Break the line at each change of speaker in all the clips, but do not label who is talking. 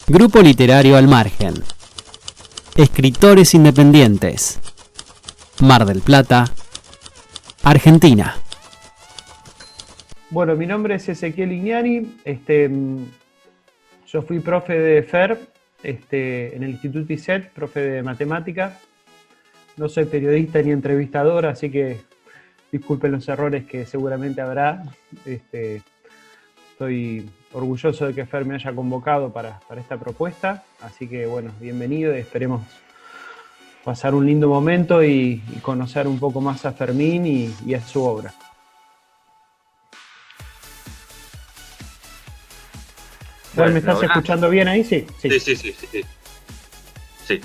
Grupo Literario Al Margen. Escritores independientes. Mar del Plata, Argentina.
Bueno, mi nombre es Ezequiel Ignani. Yo fui profe de FER en el Instituto ISET, profe de matemática. No soy periodista ni entrevistador, así que disculpen los errores que seguramente habrá. Estoy orgulloso de que FER me haya convocado para esta propuesta. Así que, bueno, bienvenido y esperemos pasar un lindo momento y conocer un poco más a Fermín y a su obra.
Bueno,
¿Me estás escuchando bien ahí? Sí.
Sí.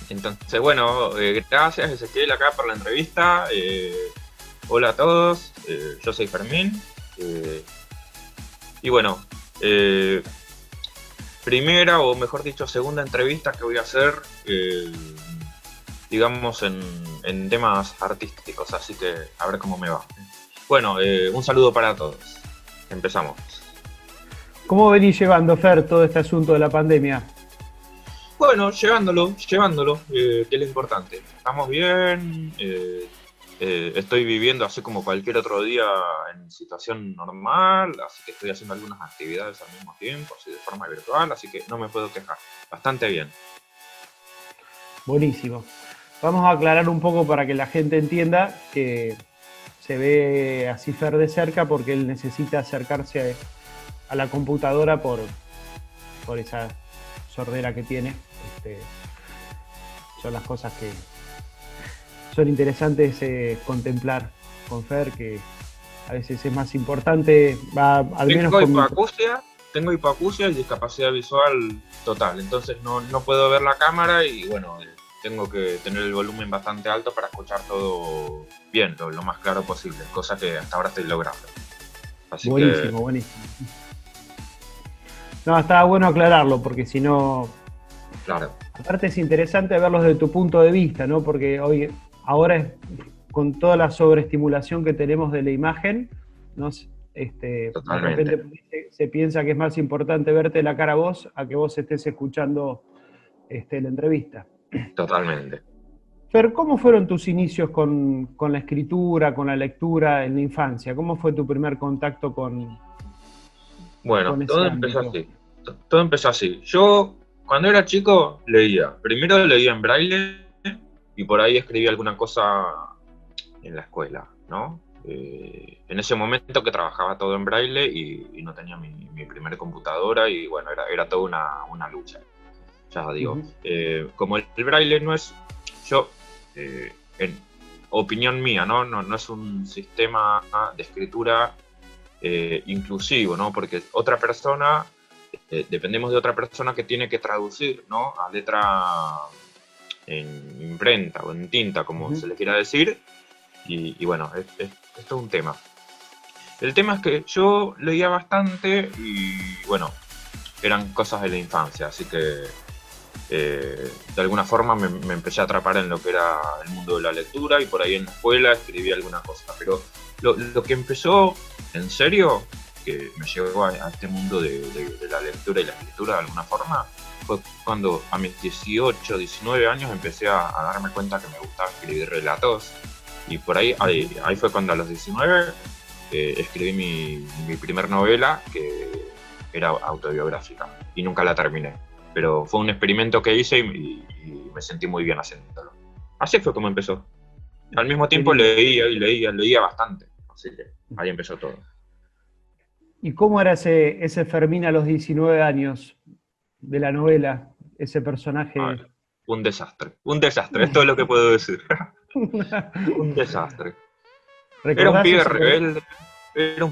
Entonces, bueno, gracias Ezequiel acá por la entrevista. Hola a todos, yo soy Fermín. Y bueno, primera o mejor dicho segunda entrevista que voy a hacer, digamos, en temas artísticos, así que a ver cómo me va. Bueno, un saludo para todos. Empezamos.
¿Cómo venís llevando, Fer, todo este asunto de la pandemia?
Bueno, llevándolo, que es lo importante. Estamos bien, estoy viviendo así como cualquier otro día en situación normal, así que estoy haciendo algunas actividades al mismo tiempo, así de forma virtual, así que no me puedo quejar. Bastante bien.
Buenísimo. Vamos a aclarar un poco para que la gente entienda que se ve así Fer de cerca porque él necesita acercarse a la computadora por esa sordera que tiene. Son las cosas que son interesantes contemplar con Fer, que a veces es más importante,
tengo hipoacusia y discapacidad visual total, entonces no puedo ver la cámara y bueno, tengo que tener el volumen bastante alto para escuchar todo bien, lo más claro posible, cosa que hasta ahora estoy logrando. Así
buenísimo. No, estaba bueno aclararlo, porque si no...
Claro.
Aparte es interesante verlos desde tu punto de vista, ¿no? Porque ahora con toda la sobreestimulación que tenemos de la imagen, ¿no? De repente se piensa que es más importante verte la cara a vos a que vos estés escuchando la entrevista.
Totalmente.
Fer, ¿cómo fueron tus inicios con la escritura, con la lectura en la infancia? ¿Cómo fue tu primer contacto con...
Bueno, todo empezó así. Yo, cuando era chico, leía. Primero leía en braille y por ahí escribía alguna cosa en la escuela, ¿no? En ese momento que trabajaba todo en braille y no tenía mi primer computadora y bueno, era toda una lucha. Ya digo, como el braille no es, en opinión mía, no es un sistema de escritura inclusivo, ¿no? Porque otra persona, dependemos de otra persona que tiene que traducir, ¿no? A letra en imprenta o en tinta, como se le quiera decir, y bueno, esto es un tema. El tema es que yo leía bastante y bueno, eran cosas de la infancia, así que de alguna forma me empecé a atrapar en lo que era el mundo de la lectura y por ahí en la escuela escribí alguna cosa, pero lo que empezó en serio, que me llevó a este mundo de la lectura y la escritura de alguna forma, fue cuando a mis 18, 19 años empecé a darme cuenta que me gustaba escribir relatos y por ahí fue cuando a los 19 escribí mi primer novela, que era autobiográfica y nunca la terminé, pero fue un experimento que hice y me sentí muy bien haciéndolo. Así fue como empezó. Al mismo tiempo leía bastante, así que ahí empezó todo.
¿Y cómo era ese Fermín a los 19 años de la novela, ese personaje?
Un desastre, esto es lo que puedo decir. Un desastre. Era un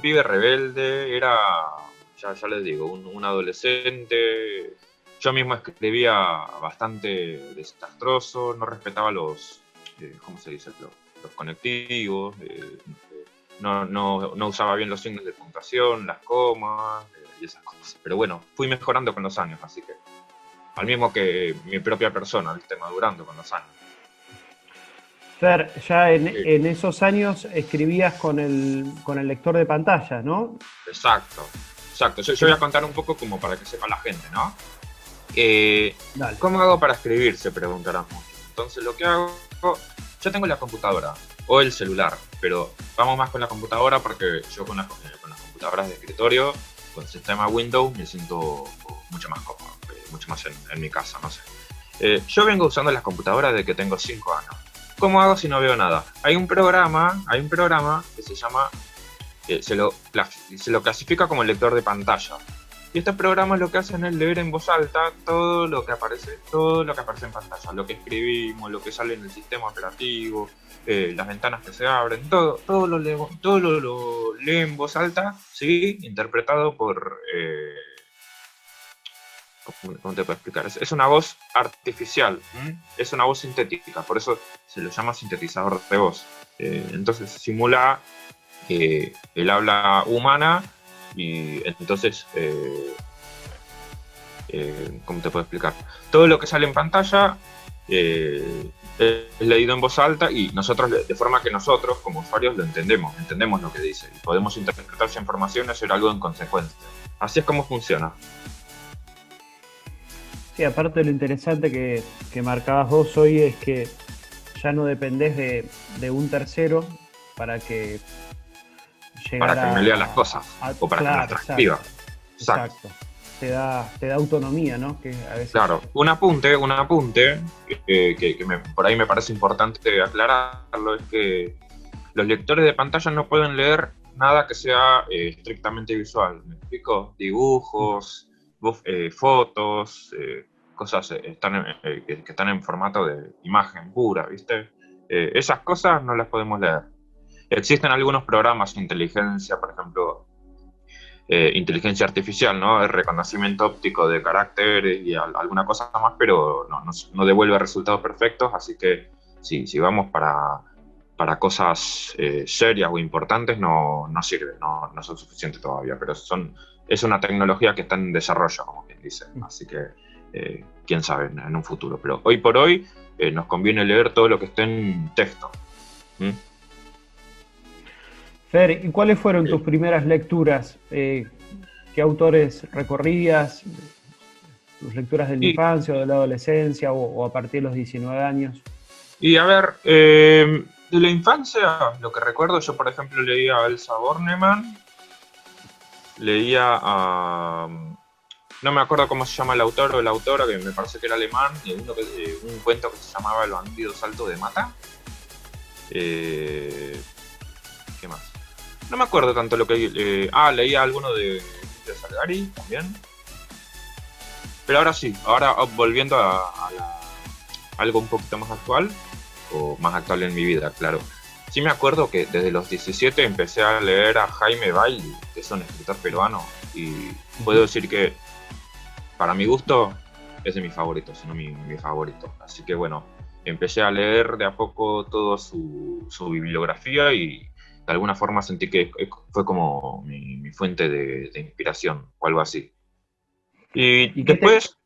pibe rebelde, ya les digo, un adolescente. Yo mismo escribía bastante desastroso, no respetaba los, ¿cómo se dice? Los conectivos, no usaba bien los signos de puntuación, las comas y esas cosas. Pero bueno, fui mejorando con los años, así que al mismo que mi propia persona, ¿viste? Madurando con los años.
Fer, ya en esos años escribías con el lector de pantalla, ¿no?
Exacto. exacto. Yo voy a contar un poco como para que sepa la gente, ¿no? ¿Cómo hago para escribir? Se preguntarán mucho. Entonces lo que hago, yo tengo la computadora o el celular, pero vamos más con la computadora porque yo con las computadoras de escritorio, con el sistema Windows, me siento mucho más cómodo, mucho más en mi casa, no sé. Yo vengo usando las computadoras desde que tengo 5 años. ¿Cómo hago si no veo nada? Hay un programa que se llama, se lo clasifica como lector de pantalla. Y estos programas lo que hacen es leer en voz alta todo lo que aparece en pantalla, lo que escribimos, lo que sale en el sistema operativo, las ventanas que se abren, todo lo lee en voz alta, ¿sí? Interpretado por... ¿cómo te puedo explicar? Es una voz artificial, es una voz sintética, por eso se lo llama sintetizador de voz. Entonces simula el habla humana y entonces, ¿cómo te puedo explicar? Todo lo que sale en pantalla es leído en voz alta y nosotros, de forma que nosotros como usuarios lo entendemos lo que dice y podemos interpretar esa información y hacer algo en consecuencia. Así es como funciona.
Sí, aparte de lo interesante que marcabas vos hoy es que ya no dependés de un tercero para que
me lea las cosas o para que me las transcriba.
Exacto. Te da autonomía, ¿no? Que a veces...
Claro, un apunte que por ahí me parece importante aclararlo, es que los lectores de pantalla no pueden leer nada que sea estrictamente visual. ¿Me explico? Dibujos, fotos, cosas que están en formato de imagen pura, ¿viste? Esas cosas no las podemos leer. Existen algunos programas de inteligencia, por ejemplo, inteligencia artificial, ¿no? El reconocimiento óptico de caracteres y alguna cosa más, pero no devuelve resultados perfectos, así que si vamos para cosas serias o importantes no sirve, no son suficientes todavía, pero es una tecnología que está en desarrollo, como quien dice, así que quién sabe en un futuro, pero hoy por hoy nos conviene leer todo lo que esté en texto.
Fer, ¿y cuáles fueron tus primeras lecturas? ¿Qué autores recorrías? ¿Tus lecturas de la infancia o de la adolescencia o a partir de los 19 años?
Y a ver, de la infancia, lo que recuerdo, yo por ejemplo leía a Elsa Bornemann, leía a... no me acuerdo cómo se llama el autor o la autora, que me parece que era alemán, y un cuento que se llamaba El bandido salto de mata. ¿Qué más? No me acuerdo tanto lo que... leía alguno de Salgari también. Pero ahora sí, volviendo a algo un poquito más actual, o más actual en mi vida, claro. Sí me acuerdo que desde los 17 empecé a leer a Jaime Bailey, que es un escritor peruano, y puedo decir que para mi gusto es de mis favoritos, si no mi favorito. Así que bueno, empecé a leer de a poco toda su bibliografía y de alguna forma sentí que fue como mi fuente de inspiración o algo así. Y después,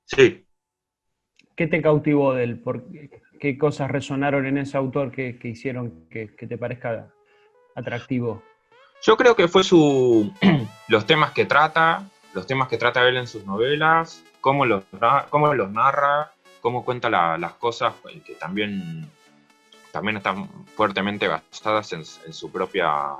sí.
¿Qué te cautivó de él? ¿Qué cosas resonaron en ese autor que hicieron que te parezca atractivo?
Yo creo que fue los temas que trata él en sus novelas, cómo los narra, cómo cuenta las cosas que también están fuertemente basadas en su propia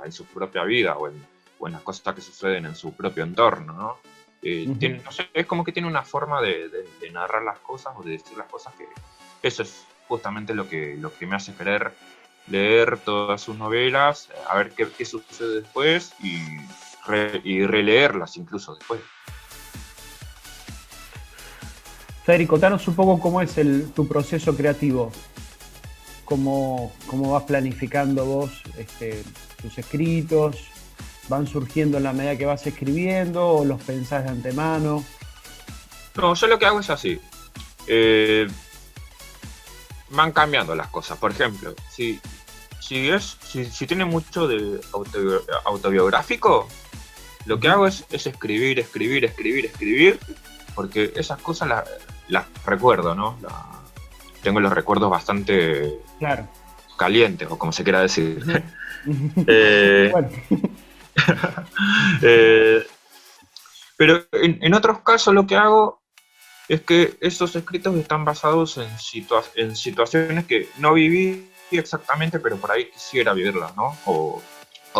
vida o en las cosas que suceden en su propio entorno, ¿no? No sé, es como que tiene una forma de narrar las cosas o de decir las cosas que eso es justamente lo que me hace querer leer todas sus novelas, a ver qué sucede después y releerlas incluso después.
Federico, contanos un poco cómo es tu proceso creativo. ¿Cómo vas planificando vos tus escritos? ¿Van surgiendo en la medida que vas escribiendo o los pensás de antemano?
No, yo lo que hago es así. Van cambiando las cosas. Por ejemplo, si tiene mucho de autobiográfico, lo que hago es escribir, porque esas cosas las recuerdo, ¿no? Tengo los recuerdos bastante calientes, o como se quiera decir.
Bueno.
Pero en otros casos lo que hago es que esos escritos están basados en situaciones que no viví exactamente, pero por ahí quisiera vivirlas, ¿no? O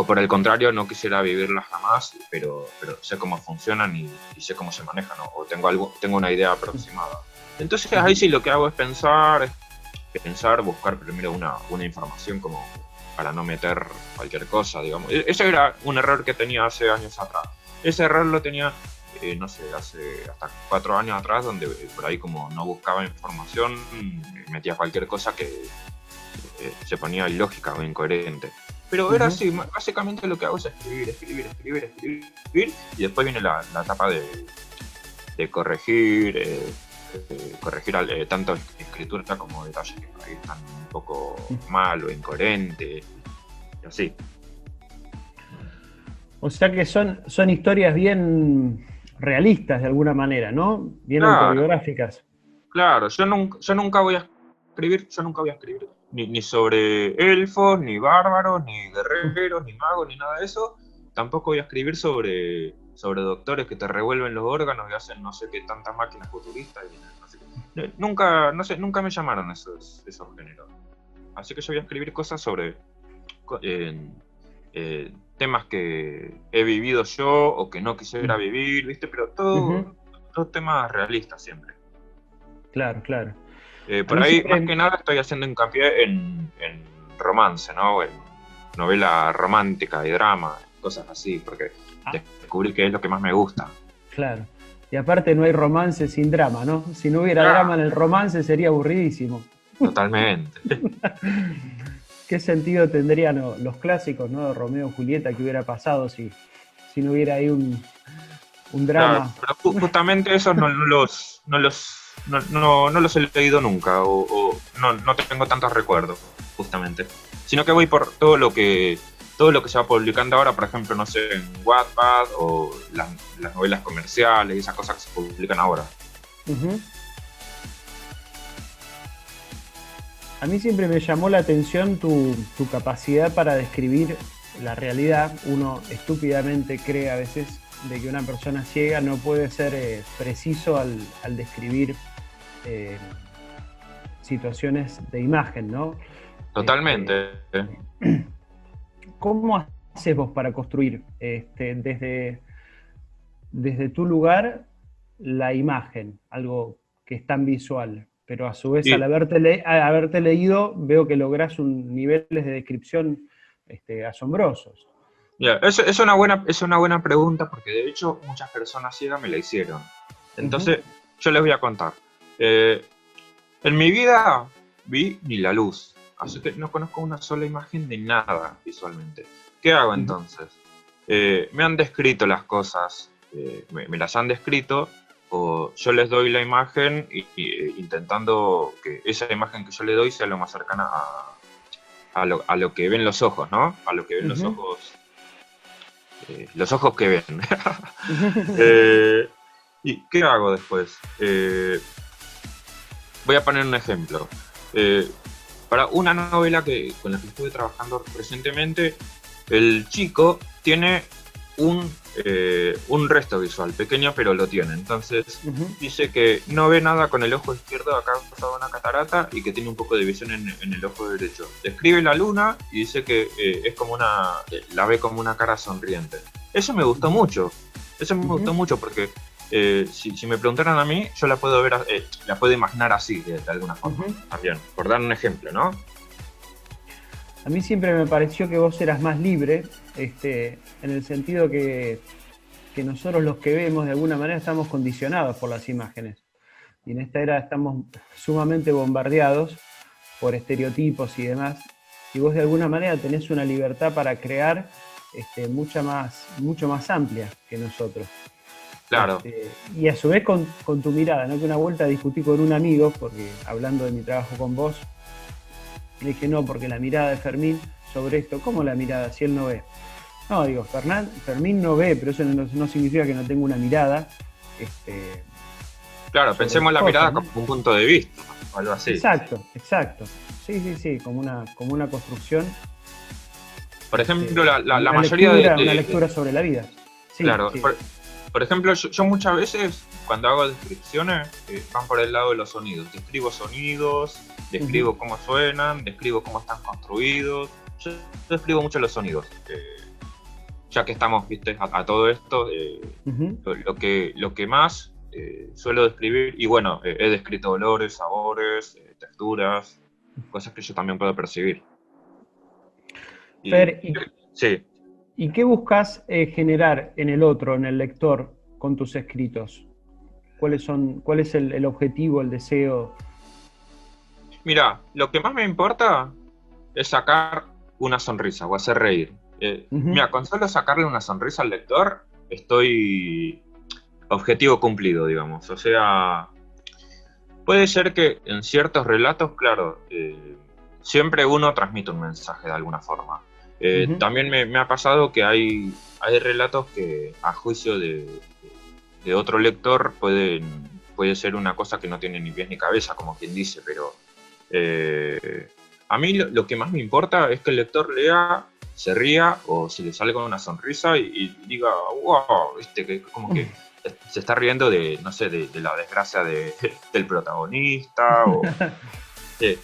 por el contrario, no quisiera vivirlas jamás, pero sé cómo funcionan y sé cómo se manejan, ¿no? O tengo una idea aproximada. Entonces ahí sí lo que hago es pensar, buscar primero una información como para no meter cualquier cosa, digamos. Ese era un error que tenía hace años atrás. Ese error lo tenía, no sé, hace hasta 4 años atrás, donde por ahí como no buscaba información, metía cualquier cosa que se ponía ilógica o incoherente. Pero ahora sí, básicamente lo que hago es escribir, y después viene la etapa de corregir, tanto escritura como detalles que por ahí están un poco mal o incoherente, y así.
O sea que son historias bien realistas de alguna manera, ¿no? Bien autobiográficas.
Claro, yo nunca voy a escribir ni sobre elfos, ni bárbaros, ni guerreros, ni magos, ni nada de eso. Tampoco voy a escribir sobre doctores que te revuelven los órganos y hacen no sé qué tantas máquinas futuristas. Y no sé qué. Nunca me llamaron esos géneros. Así que yo voy a escribir cosas sobre temas que he vivido yo o que no quisiera vivir, ¿viste? Pero todos temas realistas siempre.
Claro.
Por ahí, más que nada, estoy haciendo hincapié en romance, ¿no? En novela romántica y drama, cosas así, porque descubrí que es lo que más me gusta.
Claro. Y aparte no hay romance sin drama, ¿no? Si no hubiera drama en el romance sería aburridísimo.
Totalmente.
¿Qué sentido tendrían los clásicos, ¿no? De Romeo y Julieta, que hubiera pasado si no hubiera ahí un drama?
Claro, pero justamente esos no los he leído nunca, o no tengo tantos recuerdos, justamente. Sino que voy por todo lo que se va publicando ahora, por ejemplo, no sé, en Wattpad, o las novelas comerciales y esas cosas que se publican ahora.
A mí siempre me llamó la atención tu capacidad para describir la realidad. Uno estúpidamente cree a veces de que una persona ciega no puede ser preciso al describir situaciones de imagen, ¿no?
Totalmente.
¿Cómo haces vos para construir desde tu lugar la imagen, algo que es tan visual? Pero a su vez, al haberte leído, veo que lográs niveles de descripción asombrosos.
Es una buena pregunta, porque de hecho muchas personas ciegas me la hicieron. Entonces, yo les voy a contar. En mi vida vi ni la luz, así que no conozco una sola imagen de nada visualmente. ¿Qué hago entonces? Me han descrito las cosas, me las han descrito, o yo les doy la imagen intentando que esa imagen que yo le doy sea lo más cercana a lo que ven los ojos, ¿no? A lo que ven los ojos que ven. ¿Y qué hago después? Voy a poner un ejemplo. Para una novela con la que estuve trabajando recientemente, el chico tiene un resto visual pequeño, pero lo tiene. Entonces dice que no ve nada con el ojo izquierdo a causa de una catarata y que tiene un poco de visión en el ojo derecho. Describe la luna y dice que es como la ve como una cara sonriente. Eso me gustó mucho. Gustó mucho porque si me preguntaran a mí, yo la puedo ver, la puedo imaginar así de alguna forma. También, por dar un ejemplo, ¿no?
A mí siempre me pareció que vos eras más libre, en el sentido que nosotros los que vemos de alguna manera estamos condicionados por las imágenes. Y en esta era estamos sumamente bombardeados por estereotipos y demás. Y vos de alguna manera tenés una libertad para crear mucho más amplia que nosotros.
Claro.
Y a su vez con tu mirada, ¿no? Que una vuelta discutí con un amigo, porque hablando de mi trabajo con vos, le dije, no, porque la mirada de Fermín sobre esto, ¿cómo la mirada si él no ve? No, digo, Fermín no ve, pero eso no significa que no tenga una mirada.
Claro, pensemos la mirada, ¿no? Como un punto de vista, o algo así.
Exacto. Sí, como una construcción.
Por ejemplo, la mayoría de...
Una lectura sobre la vida. Sí,
claro,
sí.
por ejemplo, yo muchas veces, cuando hago descripciones, van por el lado de los sonidos. Describo sonidos, describo cómo suenan, describo cómo están construidos. Yo describo mucho los sonidos. Ya que estamos, viste, a todo esto, lo que más suelo describir, y bueno, he descrito olores, sabores, texturas, cosas que yo también puedo percibir.
Fer,
sí.
¿Y qué buscas generar en el otro, en el lector, con tus escritos? ¿Cuál es el objetivo, el deseo?
Mira, lo que más me importa es sacar una sonrisa o hacer reír. Mira, con solo sacarle una sonrisa al lector, estoy objetivo cumplido, digamos. O sea, puede ser que en ciertos relatos, claro, siempre uno transmite un mensaje de alguna forma. También me ha pasado que hay relatos que a juicio de otro lector puede ser una cosa que no tiene ni pies ni cabeza, como quien dice, pero a mí lo que más me importa es que el lector lea, se ría o se le salga una sonrisa y diga, wow, que como que se está riendo de, no sé, de la desgracia del protagonista o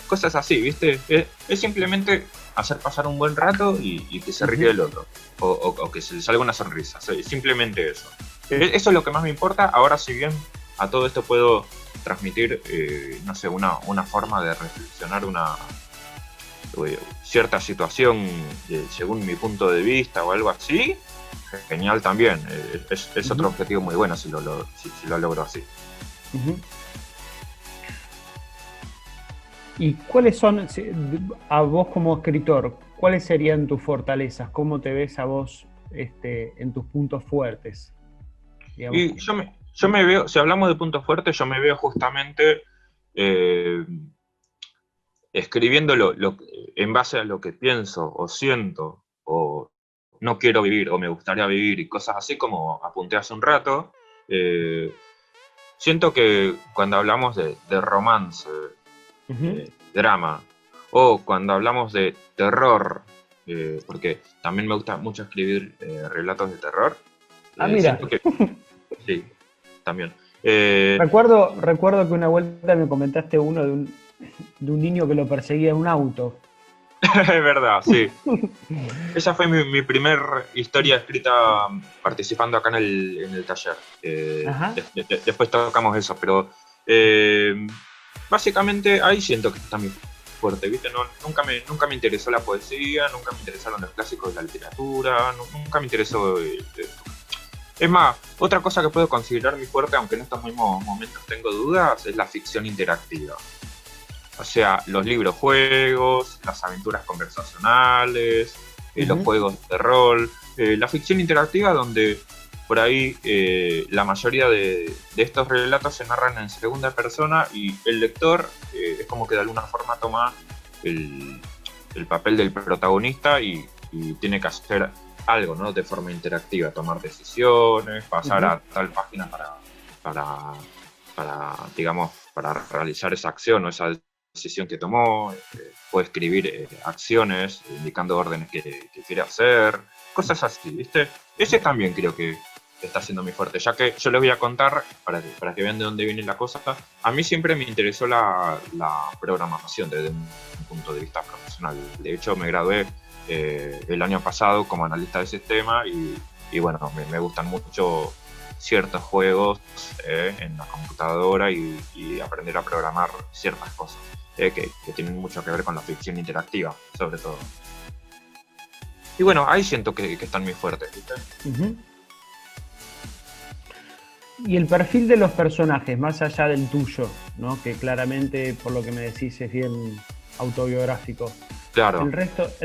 cosas así, ¿viste? Es simplemente hacer pasar un buen rato y que se ríe el otro, o que se le salga una sonrisa, simplemente eso. Eso es lo que más me importa. Ahora, si bien a todo esto puedo transmitir, no sé, una forma de reflexionar una cierta situación según mi punto de vista o algo así, genial también. Es otro objetivo muy bueno si lo logro así.
¿Y cuáles son, a vos como escritor, cuáles serían tus fortalezas? ¿Cómo te ves a vos en tus puntos fuertes? Digamos?
Y yo me veo, si hablamos de puntos fuertes, yo me veo justamente escribiéndolo en base a lo que pienso o siento o no quiero vivir o me gustaría vivir y cosas así como apunté hace un rato. Siento que cuando hablamos de romance, drama, o cuando hablamos de terror, porque también me gusta mucho escribir relatos de terror.
Mira.
Sí, también.
Recuerdo que una vuelta me comentaste uno de un niño que lo perseguía en un auto.
Es verdad, sí. Esa fue mi primer historia escrita participando acá en el taller. Después tocamos eso, pero básicamente ahí siento que está mi fuerte, ¿viste? Nunca me interesó la poesía, nunca me interesaron los clásicos de la literatura, nunca me interesó... Es más, otra cosa que puedo considerar mi fuerte, aunque en estos mismos momentos tengo dudas, es la ficción interactiva. O sea, los libros juegos, las aventuras conversacionales, los juegos de rol, la ficción interactiva donde por ahí la mayoría de estos relatos se narran en segunda persona y el lector es como que de alguna forma toma el papel del protagonista y tiene que hacer algo, ¿no? De forma interactiva, tomar decisiones, pasar a tal página para, digamos, para realizar esa acción o esa decisión que tomó, puede escribir acciones indicando órdenes que quiere hacer, cosas así, ¿viste? Ese también creo que está siendo muy fuerte, ya que yo les voy a contar, para que vean de dónde viene la cosa. A mí siempre me interesó la programación desde un punto de vista profesional. De hecho, me gradué el año pasado como analista de sistema y bueno, me gustan mucho ciertos juegos en la computadora y aprender a programar ciertas cosas que tienen mucho que ver con la ficción interactiva, sobre todo. Y bueno, ahí siento que están muy fuertes, ¿viste?
Y el perfil de los personajes, más allá del tuyo, ¿no? Que claramente, por lo que me decís, es bien autobiográfico.
Claro.
El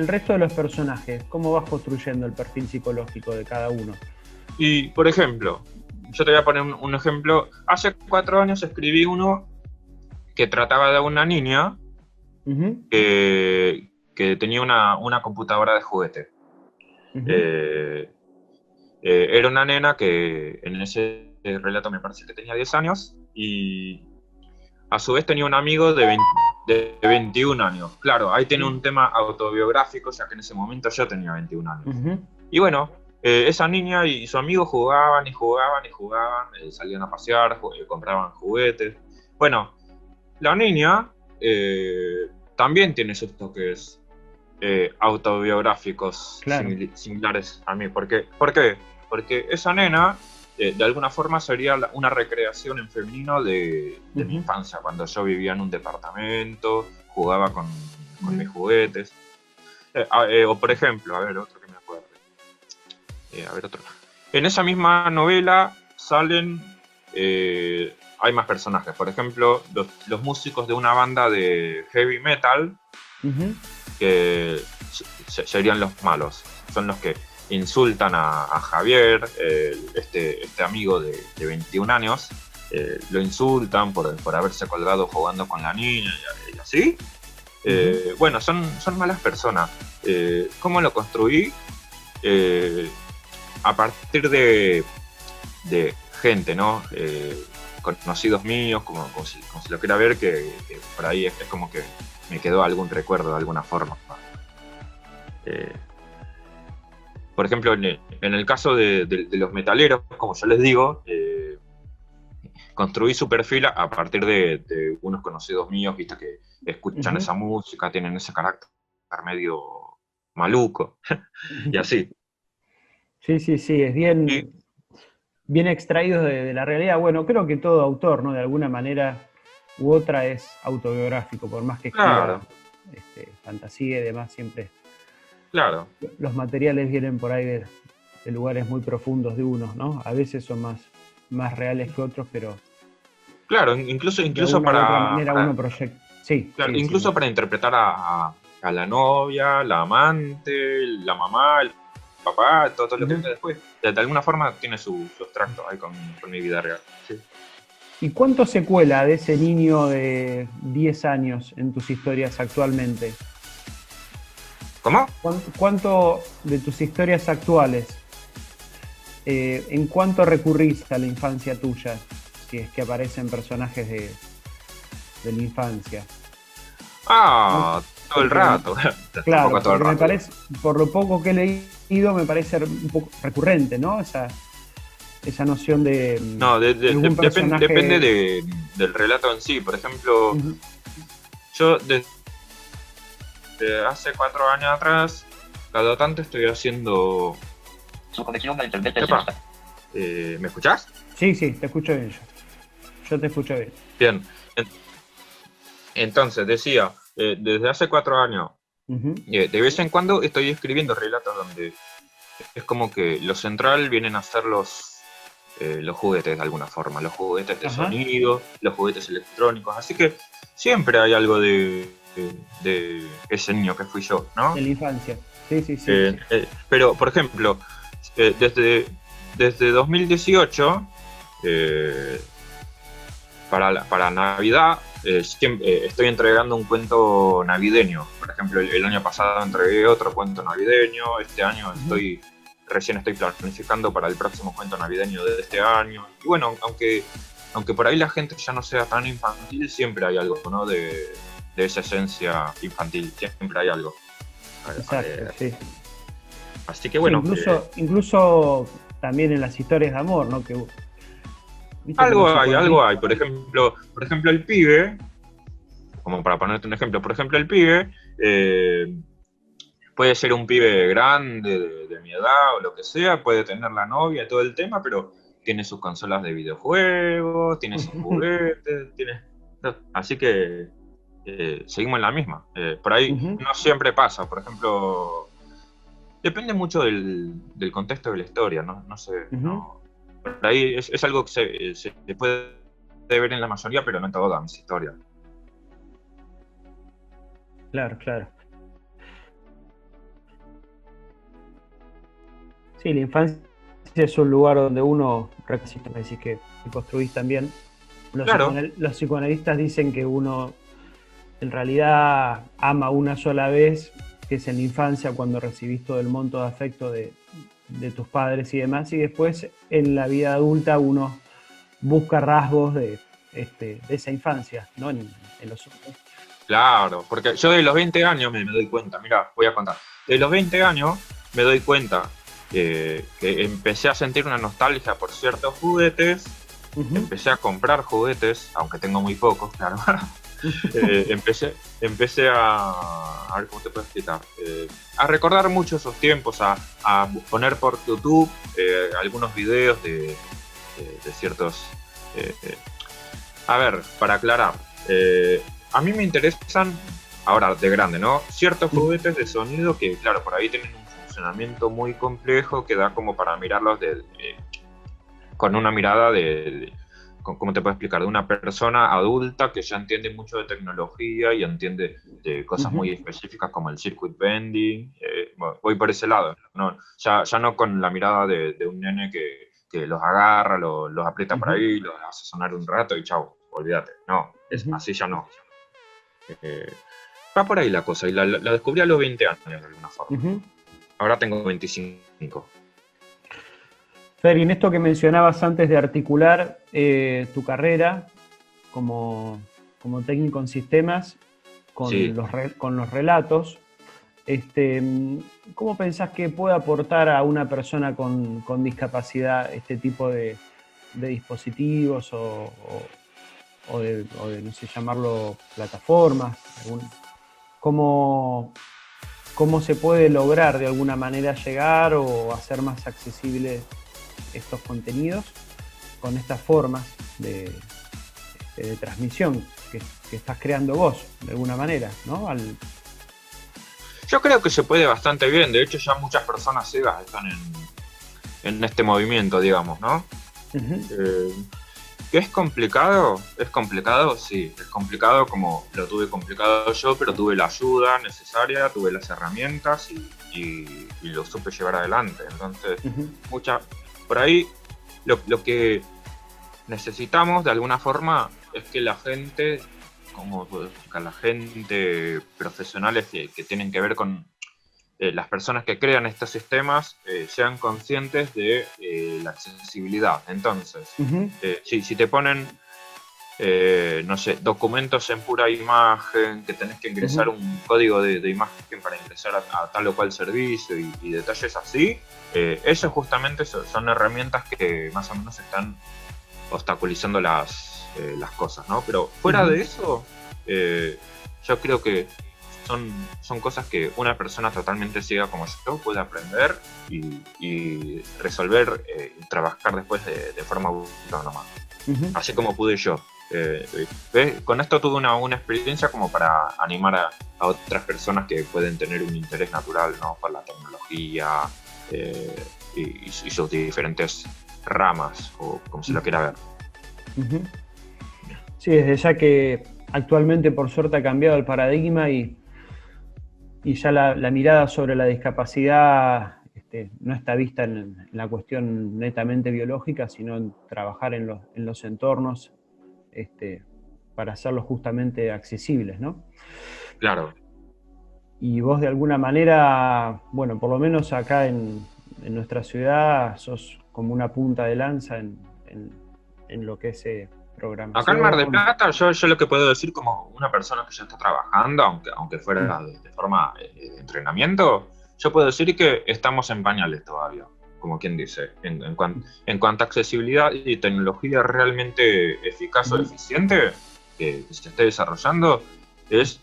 resto de los personajes, ¿cómo vas construyendo el perfil psicológico de cada uno?
Y, por ejemplo, yo te voy a poner un ejemplo. Hace 4 años escribí uno que trataba de una niña que tenía una computadora de juguete. Era una nena que en ese relato me parece que tenía 10 años y a su vez tenía un amigo de 21 años. Claro, ahí tiene un tema autobiográfico, ya que en ese momento yo tenía 21 años. Y bueno, esa niña y su amigo jugaban y jugaban y jugaban, salían a pasear, compraban juguetes. Bueno, la niña también tiene sus toques autobiográficos similares a mí. ¿Por qué? Porque esa nena, de alguna forma, sería una recreación en femenino de mi infancia, cuando yo vivía en un departamento, jugaba con mis juguetes. O por ejemplo, a ver, otro que me acuerdo. Otro. En esa misma novela salen... hay más personajes. Por ejemplo, los músicos de una banda de heavy metal, que serían los malos. Son los que insultan a Javier, este amigo de 21 años. Lo insultan por haberse colgado jugando con la niña y así. Bueno, son malas personas. ¿Cómo lo construí? A partir de gente, ¿no? Conocidos míos, como si lo quiera ver, que por ahí es como que me quedó algún recuerdo de alguna forma. Por ejemplo, en el caso de los metaleros, como yo les digo, construí su perfil a partir de unos conocidos míos, viste, que escuchan esa música, tienen ese carácter medio maluco, y así.
Sí, es bien extraído de la realidad. Bueno, creo que todo autor, ¿no? De alguna manera u otra es autobiográfico, por más que escriba fantasía y demás, siempre.
Claro.
Los materiales vienen por ahí de lugares muy profundos de uno, ¿no? A veces son más reales que otros, pero...
Claro, incluso para...
De otra manera uno proyecta. Sí.
Claro,
sí,
incluso
sí.
Para interpretar a la novia, la amante, la mamá, el papá, todo lo que viene después. De alguna forma tiene su extracto ahí con mi vida real. Sí.
¿Y cuánto se cuela de ese niño de 10 años en tus historias actualmente?
¿Cómo?
¿Cuánto de tus historias actuales, en cuánto recurrís a la infancia tuya, si es que aparecen personajes de la infancia?
Todo el rato.
Claro, todo el rato. Me parece, por lo poco que he leído, me parece un poco recurrente, ¿no? Esa noción de...
No, depende del relato en sí. Por ejemplo, yo desde hace 4 años atrás, cada tanto estoy haciendo...
Su conexión a internet es
¿me escuchás?
Sí, te escucho bien yo. Yo te escucho bien.
Bien. Entonces, decía, desde hace 4 años, de vez en cuando estoy escribiendo relatos donde es como que lo central vienen a ser los juguetes de alguna forma, los juguetes de sonido, los juguetes electrónicos, así que siempre hay algo de ese niño que fui yo, ¿no?
De la infancia, sí.
Pero, por ejemplo, desde 2018, para Navidad, estoy entregando un cuento navideño. Por ejemplo, el año pasado entregué otro cuento navideño, este año recién estoy planificando para el próximo cuento navideño de este año. Y bueno, aunque por ahí la gente ya no sea tan infantil, siempre hay algo, ¿no? De esa esencia infantil, siempre hay algo.
Exacto, sí.
Así que bueno.
Incluso también en las historias de amor, ¿no? Que,
algo hay. Por ejemplo, el pibe, como para ponerte un ejemplo, el pibe puede ser un pibe grande, de mi edad o lo que sea, puede tener la novia, todo el tema, pero tiene sus consolas de videojuegos, tiene sus juguetes, así que seguimos en la misma. Por ahí no siempre pasa, por ejemplo, depende mucho del contexto de la historia, no sé, por ahí es algo que se puede ver en la mayoría, pero no en todas mis historias.
Claro. Sí, la infancia es un lugar donde uno, decís que construís también. Los psicoanalistas dicen que uno en realidad ama una sola vez, que es en la infancia, cuando recibís todo el monto de afecto de tus padres y demás, y después en la vida adulta uno busca rasgos de esa infancia, ¿no? En los otros.
Claro, porque yo de los 20 años me doy cuenta, mira, voy a contar, de los 20 años me doy cuenta que empecé a sentir una nostalgia por ciertos juguetes. Empecé a comprar juguetes, aunque tengo muy pocos, claro. Empecé a ver cómo te puedo explicar, a recordar mucho esos tiempos, a poner por YouTube algunos videos de ciertos... a ver, para aclarar, a mí me interesan, ahora de grande, ¿no? Ciertos juguetes de sonido que, claro, por ahí tienen un funcionamiento muy complejo que da como para mirarlos con una mirada ¿cómo te puedo explicar? De una persona adulta que ya entiende mucho de tecnología y entiende de cosas muy específicas como el circuit bending. Voy por ese lado, ¿no? Ya no con la mirada de un nene que los agarra, los aprieta por ahí, los hace sonar un rato y chau, olvídate. No, así ya no. Va por ahí la cosa, y la descubrí a los 20 años de alguna forma. Ahora tengo 25.
Fer, y en esto que mencionabas antes de articular tu carrera como técnico en sistemas con, sí, con los relatos, ¿cómo pensás que puede aportar a una persona con discapacidad este tipo de dispositivos o de, no sé, llamarlo plataformas? ¿Cómo se puede lograr de alguna manera llegar o hacer más accesible estos contenidos con estas formas de transmisión que estás creando vos, de alguna manera, ¿no?
Yo creo que se puede bastante bien. De hecho, ya muchas personas ciegas están en este movimiento, digamos, ¿no? ¿Que es complicado? ¿Es complicado? Sí, es complicado como lo tuve complicado yo, pero tuve la ayuda necesaria, tuve las herramientas y lo supe llevar adelante. Entonces, por ahí lo que necesitamos de alguna forma es que la gente, como la gente profesionales que tienen que ver con las personas que crean estos sistemas, sean conscientes de la accesibilidad. Entonces, si te ponen, no sé, documentos en pura imagen, que tenés que ingresar un código de imagen para ingresar a tal o cual servicio y detalles así, eso justamente son herramientas que más o menos están obstaculizando las cosas, ¿no? Pero fuera de eso, yo creo que son cosas que una persona totalmente ciega como yo puede aprender y resolver y trabajar después de forma autónoma, así como pude yo. Con esto tuve una experiencia como para animar a otras personas que pueden tener un interés natural, ¿no? Por la tecnología y sus diferentes ramas, o como se lo quiera ver.
Sí, desde ya que actualmente por suerte ha cambiado el paradigma y ya la mirada sobre la discapacidad no está vista en la cuestión netamente biológica, sino en trabajar en los entornos para hacerlos justamente accesibles, ¿no?
Claro.
Y vos de alguna manera, bueno, por lo menos acá en nuestra ciudad, sos como una punta de lanza en lo que es programación.
Acá en Mar del Plata, yo lo que puedo decir como una persona que ya está trabajando, aunque fuera de forma de entrenamiento, yo puedo decir que estamos en pañales todavía, como quien dice. En cuanto a accesibilidad y tecnología realmente eficaz o eficiente que se esté desarrollando, es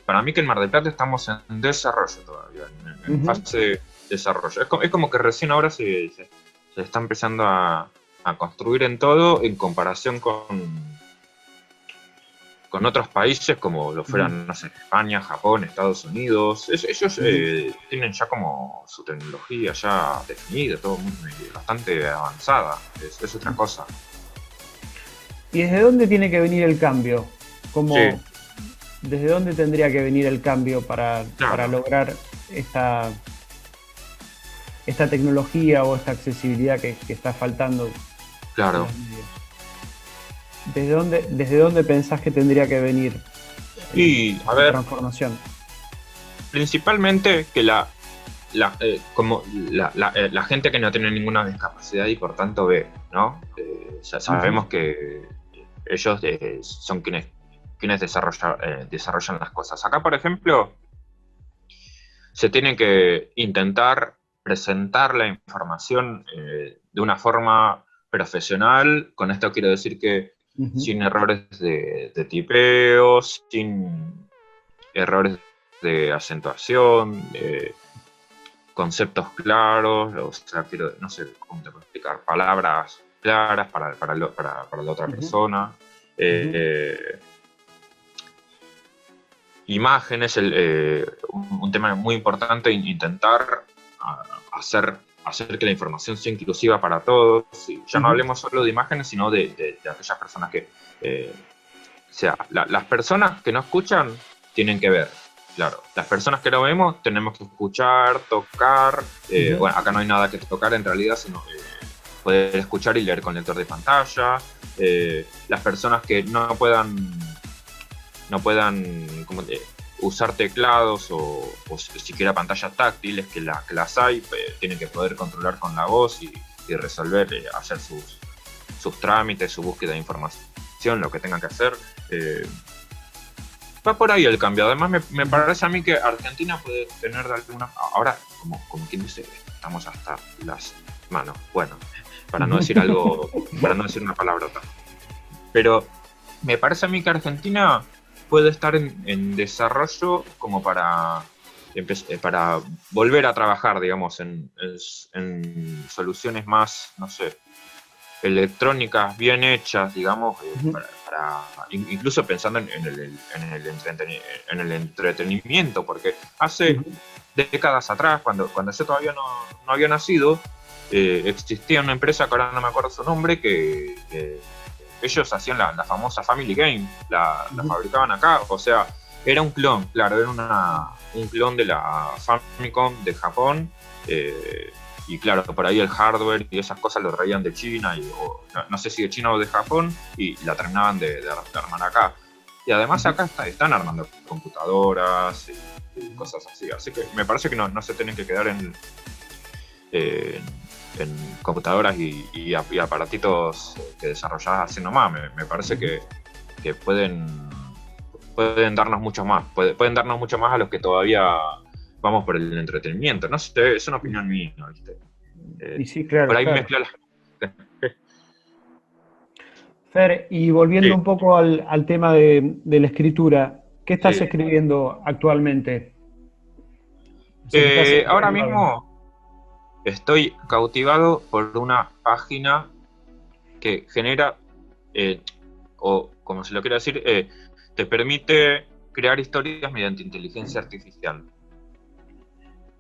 para mí que en Mar del Plata estamos en desarrollo todavía, en fase de desarrollo. Es como que recién ahora se está empezando a construir en todo en comparación con otros países como lo fueran, no sé, España, Japón, Estados Unidos. Ellos tienen ya como su tecnología ya definida, todo bastante avanzada. Es otra cosa.
¿Y desde dónde tiene que venir el cambio? ¿Desde dónde tendría que venir el cambio para lograr esta tecnología o esta accesibilidad que está faltando?
Claro.
¿Desde dónde pensás que tendría que venir la transformación? Principalmente
que la gente que no tiene ninguna discapacidad y por tanto ve, ¿no? Ya sabemos que ellos son quienes desarrollan las cosas. Acá, por ejemplo, se tiene que intentar presentar la información de una forma profesional. Con esto quiero decir que sin errores de tipeo, sin errores de acentuación, conceptos claros, o sea, no sé cómo te puedo explicar, palabras claras para la otra persona. Imágenes, un tema muy importante, intentar hacer que la información sea inclusiva para todos. Y ya no hablemos solo de imágenes, sino de aquellas personas que... las personas que no escuchan tienen que ver, claro. Las personas que no vemos tenemos que escuchar, tocar. Bueno, acá no hay nada que tocar en realidad, sino poder escuchar y leer con lector de pantalla. Las personas que no puedan usar teclados o siquiera pantallas táctiles, que las hay, tienen que poder controlar con la voz y resolver, hacer sus trámites, su búsqueda de información, lo que tengan que hacer. Va por ahí el cambio. Además me parece a mí que Argentina puede tener de alguna... Ahora, como quien dice, estamos hasta las manos. Bueno, para no decir algo, para no decir una palabrota. Pero me parece a mí que Argentina puede estar en desarrollo como para volver a trabajar, digamos, en soluciones más, no sé, electrónicas, bien hechas, digamos, incluso pensando en el entretenimiento, porque hace décadas atrás, cuando yo todavía no había nacido, existía una empresa que ahora no me acuerdo su nombre, que ellos hacían la famosa Family Game, la fabricaban acá, o sea, era un clon, claro, era un clon de la Famicom de Japón, y claro, por ahí el hardware y esas cosas lo traían de China, no sé si de China o de Japón, y la terminaban de armar acá. Y además acá están armando computadoras y cosas así, así que me parece que no se tienen que quedar en computadoras y aparatitos que desarrolladas así nomás. Me parece que pueden darnos mucho más. Pueden darnos mucho más a los que todavía vamos por el entretenimiento. No sé, es una opinión mía, ¿viste?
Y sí, claro.
Por ahí
claro.
mezcla las...
Fer, y volviendo un poco al tema de la escritura, ¿qué estás escribiendo actualmente?
Ahora mismo estoy cautivado por una página que genera, o como se lo quiero decir, te permite crear historias mediante inteligencia artificial.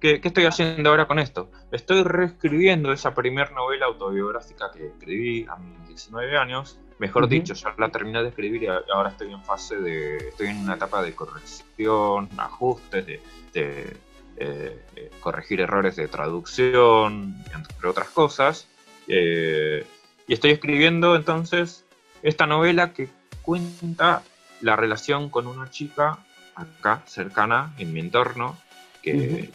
¿Qué estoy haciendo ahora con esto? Estoy reescribiendo esa primera novela autobiográfica que escribí a mis 19 años. Mejor dicho, ya la terminé de escribir y ahora estoy estoy en una etapa de corrección, ajustes, de corregir errores de traducción, entre otras cosas. Y estoy escribiendo entonces esta novela que cuenta la relación con una chica acá, cercana, en mi entorno, que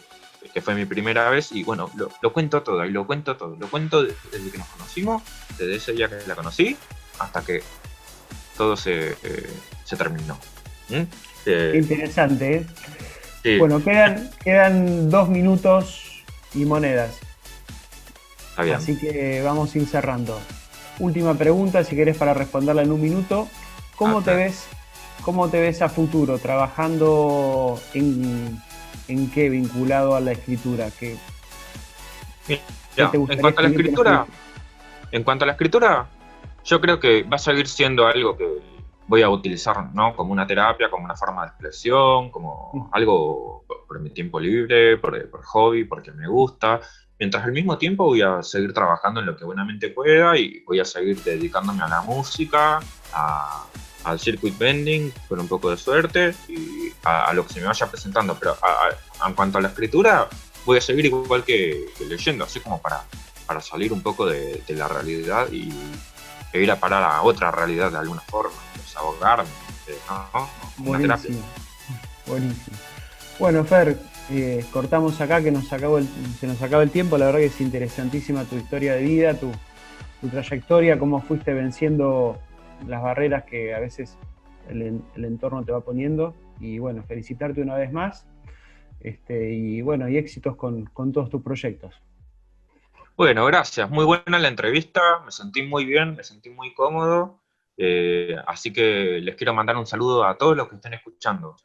fue mi primera vez, y bueno, lo cuento todo, lo cuento desde que nos conocimos, desde ese día que la conocí, hasta que todo se terminó.
Interesante, ¿eh?
Sí.
Bueno, quedan 2 minutos y monedas.
Está bien.
Así que vamos a ir cerrando. Última pregunta, si querés, para responderla en un minuto. ¿Cómo te ves a futuro? ¿Trabajando en qué vinculado a la escritura? ¿Qué te gustaría
en cuanto a la escritura, yo creo que va a seguir siendo algo que voy a utilizar, ¿no? Como una terapia, como una forma de expresión, como algo por mi tiempo libre, por hobby, porque me gusta. Mientras al mismo tiempo voy a seguir trabajando en lo que buenamente pueda y voy a seguir dedicándome a la música, al circuit bending, con un poco de suerte, y a lo que se me vaya presentando. Pero en cuanto a la escritura, voy a seguir igual que leyendo, así como para salir un poco de la realidad e ir a parar a otra realidad de alguna forma, desahogarme, ¿no?
Buenísimo. Buenísimo. Bueno, Fer, cortamos acá, que se nos acaba el tiempo. La verdad que es interesantísima tu historia de vida, tu trayectoria, cómo fuiste venciendo las barreras que a veces el entorno te va poniendo. Y bueno, felicitarte una vez más. y bueno, y éxitos con todos tus proyectos.
Bueno, gracias. Muy buena la entrevista, me sentí muy bien, me sentí muy cómodo, así que les quiero mandar un saludo a todos los que estén escuchando.